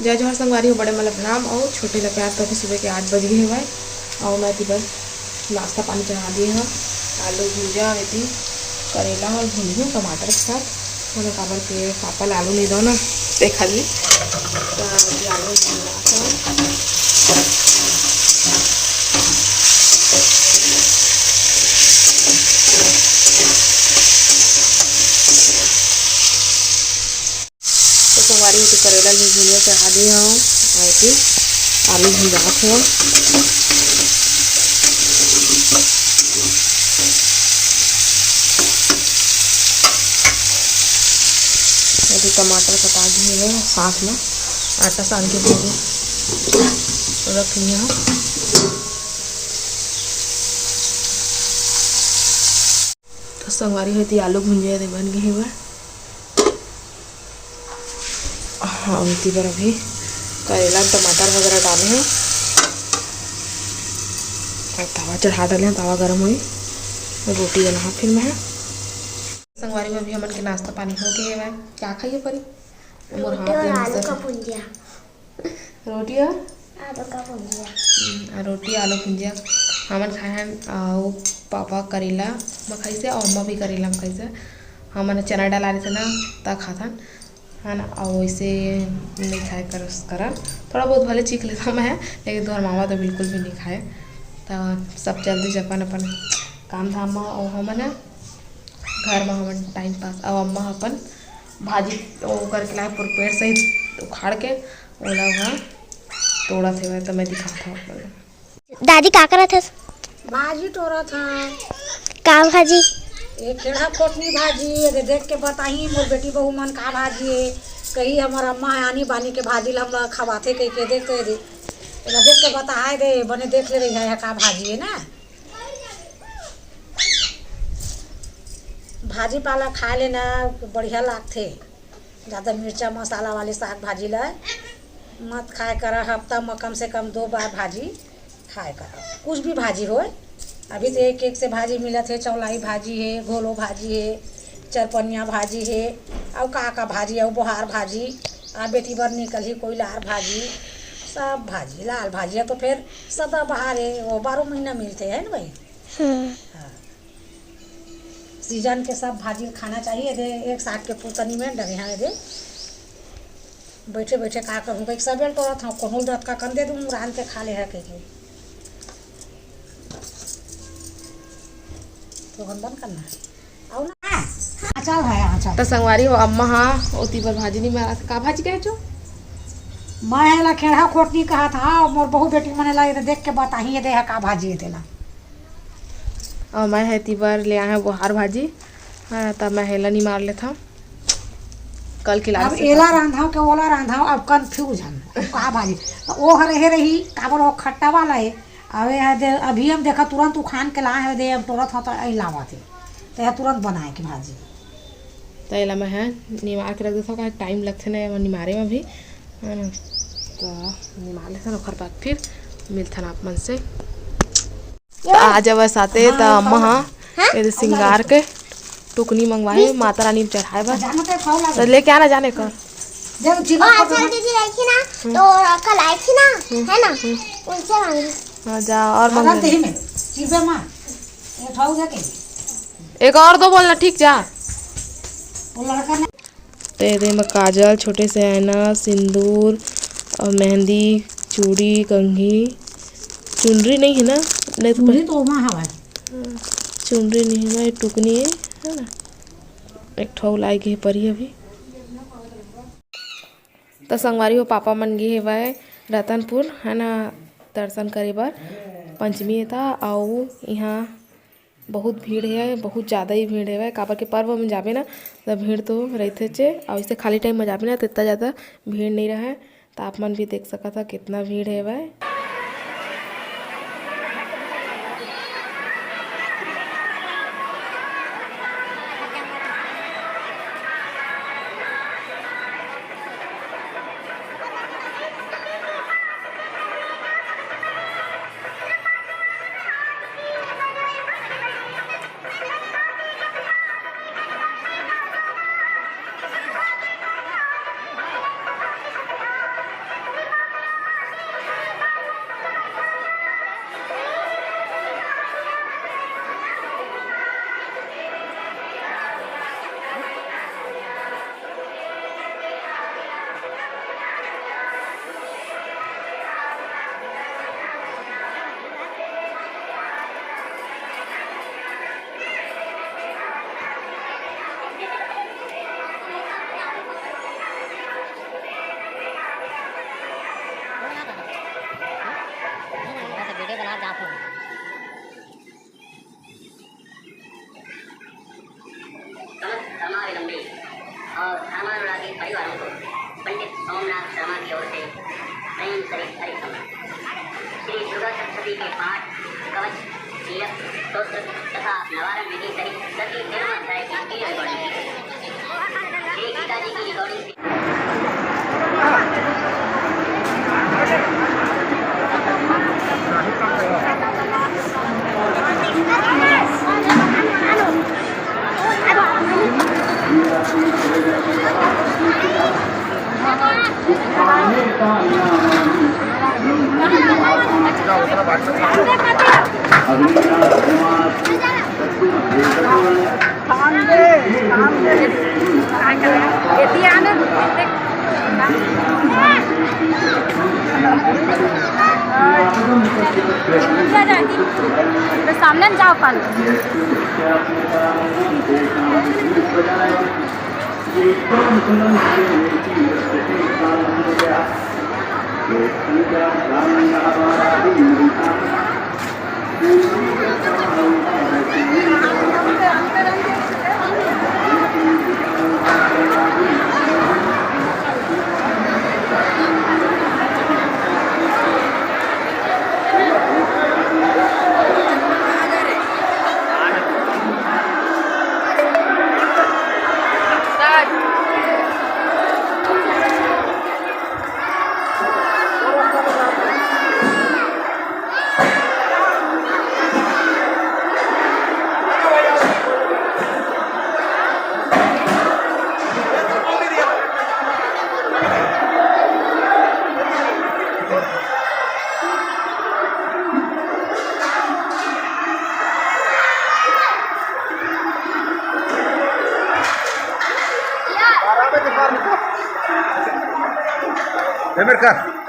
जय जोहर संगवारी हो, बड़े मतलब नाम और छोटे ल प्यार। तो अभी सुबह के 8 बज गए भाई और मैं थी बस नाश्ता पानी चढ़ा दिए हैं। आलू भूजा थी, करेला और भूनी हूँ टमाटर के साथ। मैंने काबर के पापा आलू नहीं दो ना देखा ली तो आलू तो संगवारी होती करेला भी भूनिया चढ़ा दिया हूँ ऐसी आलू भूजा हो। अभी टमाटर कटा दिए हैं, साथ में आटा सान के रख लिए हैं। तो संगवारी होती आलू भुंजिया बन गई है। हाँ उनकी पर अभी करेला टमाटर वगैरह डाले हैं और तवा चढ़ा डाले हैं। तवा गर्म हुई रोटी बना फिर मैं संगवारी में भी हमन के नाश्ता पानी हो गया है। क्या खाइए परी? रोटी और आलू का भुंजिया। रोटी और आलू का भुंजिया। रोटी आलू भुंजिया हमन खाए हैं। और पापा करेला में खाई से और अम्मा भी करेला में खाई से। हमन चना डाला रहे थे ना ता खाथन है ना। और वैसे नहीं खाए कर थोड़ा बहुत भले चीख लेता मैं, लेकिन तुम्हारा मामा तो बिल्कुल भी नहीं खाए। तो सब चलते अपन अपन काम धाम में और हमन घर में हमन टाइम पास। और अम्मा अपन भाजी वो करके लाए पूरे पेड़ सहित उखाड़ के ओला वहाँ तोड़ा थे। तो मैं दिखाता हूँ। दादी का करत है? भाजी तोड़ा था। का भाजी? एक खेड़ा कोटनी भाजी। ये देख के बताही मोर बेटी बहू मन का भाजी है। कही हमार अम्मा है आनी बानी के भाजी ला हम खवाते कही के देख दे देख के बताए दे बने देख ले रही है का भाजी है ना। भाजी पाला खा लेना बढ़िया लागते। ज़्यादा मिर्चा मसाला वाली साग भाजी ला मत खाए कर। हफ्ता में कम से कम 2 बार भाजी खाए कर। कुछ भी भाजी हो अभी तो एक एक से भाजी मिलत है। चौलाई भाजी है, घोलो भाजी है, चरपनिया भाजी है और का भाजी है, बोहार भाजी आ बेटी बर निकल ही कोई लार भाजी सब भाजी। लाल भाजी है तो फिर सदा बहार है, वो 12 महीना मिलते हैं ना भाई। हाँ सीजन के सब भाजी खाना चाहिए। दे एक साग के पुतनी में डरे हैं दे बैठे बैठे का करूँ कहीं सबेल तो रहा कोहल दत का कंदे दूँ रान के खा ले है कहीं तो बंद करना है और ना अचार है अचार। तो संगवारी हो अम्मा हाँ ओती पर भाजी नहीं मारा का भाजी कहे छो? मैं ला खेड़ा खोटनी कहा था मोर बहू बेटी मने ला देख के बताही दे है का भाजी देला। और मैं है ती बार ले आया बोहार भाजी हाँ। तब मैं हेला नहीं मार लेता कल की अब एला रांधाओ के ओला रांधाओ अब कंफ्यूजन का भाजी वो हरे रही काबर वो खट्टा वाला है। अभी हम देखा तुरंत उखान के लाए है दे अब तुरंत हो तो लावा थे तो यह तुरंत बनाए की भाजी। तो एला मैं है निमार के रख देता हूँ टाइम लगते ना निमारे में भी है ना। तो निमार लेते ना बाद फिर मिलता ना आप मन से। तो आज बस आते तो अम्मा हाँ ये सिंगार के टुकनी मंगवाए माता रानी चढ़ाए बस तो लेके आना जाने कर। दीदी रही थी ना तो कल आई थी ना है ना उनसे मांगी। हाँ जा और मंगा एक और दो बोलना ठीक जा। तेरे में काजल छोटे से ऐना सिंदूर और मेहंदी चूड़ी कंघी चुनरी नहीं है ना? नहीं तो चुनरी नहीं है ना टुकनी है ना। एक ठो लाई के परी अभी। तो संगवारी हो पापा मन गे हे भाई रतनपुर है ना दर्शन करे बर पंचमी था। और यहाँ बहुत भीड़ है, बहुत ज़्यादा ही भीड़ है। काबर के पर्व में जाबे ना तो भीड़ तो रहते चे और इसे खाली टाइम में जाबे ना तो इतना ज़्यादा भीड़ नहीं रहा। तो आप मन भी देख सका था कितना भीड़ है भाई। की ओर से संयम सरित हरिसम श्री दुर्गा सप्तशती के पाठ कवच कीलक स्तोत्र तथा नवारण विधि सहित सभी 13 अध्याय की रिकॉर्डिंग श्री गीता जी की रिकॉर्डिंग सामने जाओ पाल कर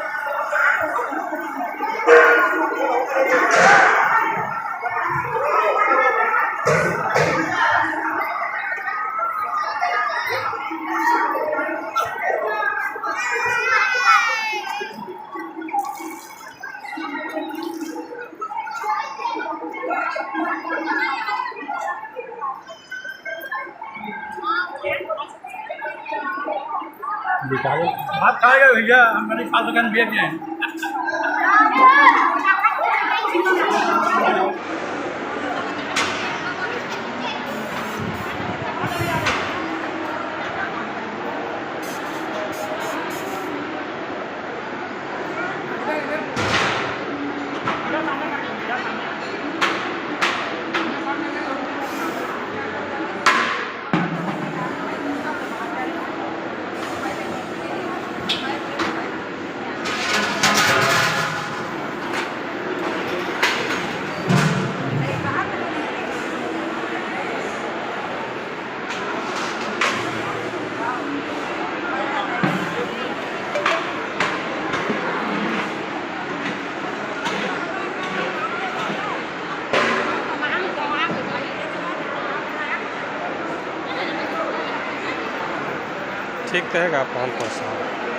भात खाएगा भैया मैंने खा दुकान बेच दिए हैं ठीक कहेगा 500